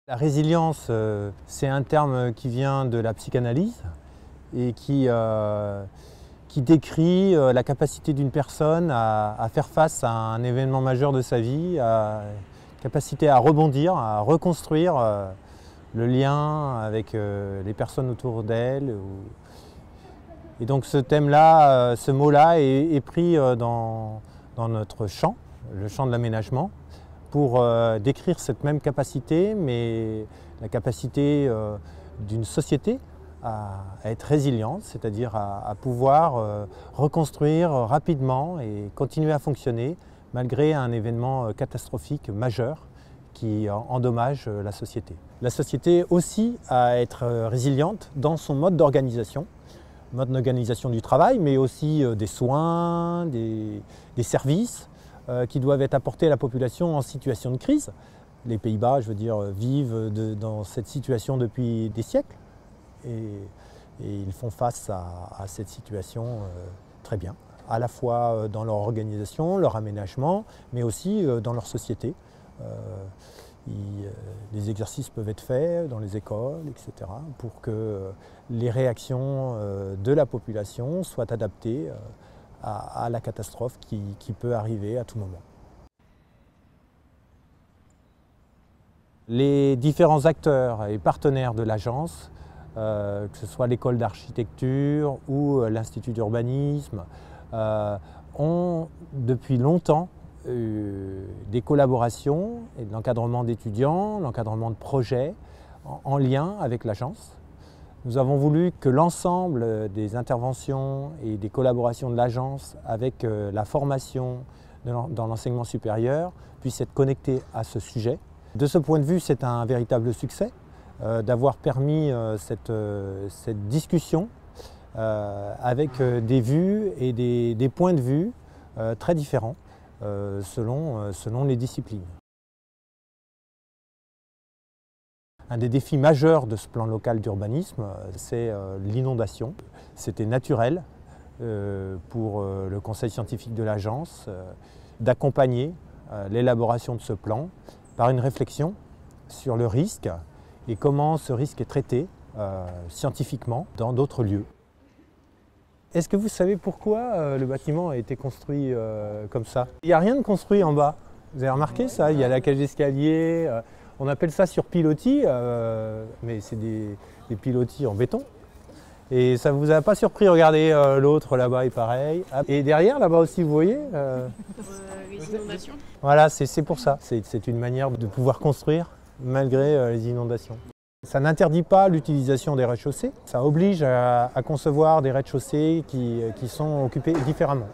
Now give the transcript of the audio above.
La résilience, c'est un terme qui vient de la psychanalyse et qui décrit la capacité d'une personne à faire face à un événement majeur de sa vie, capacité à rebondir, à reconstruire le lien avec les personnes autour d'elle. Et donc ce thème-là, ce mot-là est pris dans notre champ, le champ de l'aménagement, pour décrire cette même capacité, mais la capacité d'une société à être résiliente, c'est-à-dire à pouvoir reconstruire rapidement et continuer à fonctionner malgré un événement catastrophique majeur qui endommage la société. La société aussi à être résiliente dans son mode d'organisation du travail, mais aussi des soins, des services, qui doivent être apportés à la population en situation de crise. Les Pays-Bas, je veux dire, vivent dans cette situation depuis des siècles et ils font face à cette situation très bien, à la fois dans leur organisation, leur aménagement, mais aussi dans leur société. Les exercices peuvent être faits dans les écoles, etc., pour que les réactions de la population soient adaptées à la catastrophe qui peut arriver à tout moment. Les différents acteurs et partenaires de l'agence, que ce soit l'école d'architecture ou l'Institut d'urbanisme, ont depuis longtemps des collaborations et de l'encadrement d'étudiants, l'encadrement de projets en lien avec l'agence. Nous avons voulu que l'ensemble des interventions et des collaborations de l'agence avec la formation dans l'enseignement supérieur puissent être connectées à ce sujet. De ce point de vue, c'est un véritable succès d'avoir permis cette discussion avec des vues et des points de vue très différents selon les disciplines. Un des défis majeurs de ce plan local d'urbanisme, c'est l'inondation. C'était naturel pour le conseil scientifique de l'agence d'accompagner l'élaboration de ce plan par une réflexion sur le risque et comment ce risque est traité scientifiquement dans d'autres lieux. Est-ce que vous savez pourquoi le bâtiment a été construit comme ça? Il n'y a rien de construit en bas. Vous avez remarqué ça? Il y a la cage d'escalier. On appelle ça sur pilotis, mais c'est des pilotis en béton. Et ça ne vous a pas surpris? Regardez, l'autre là-bas est pareil. Et derrière, là-bas aussi, vous voyez les inondations. Voilà, c'est pour ça. C'est une manière de pouvoir construire malgré les inondations. Ça n'interdit pas l'utilisation des rez-de-chaussée. Ça oblige à concevoir des rez-de-chaussée qui sont occupés différemment.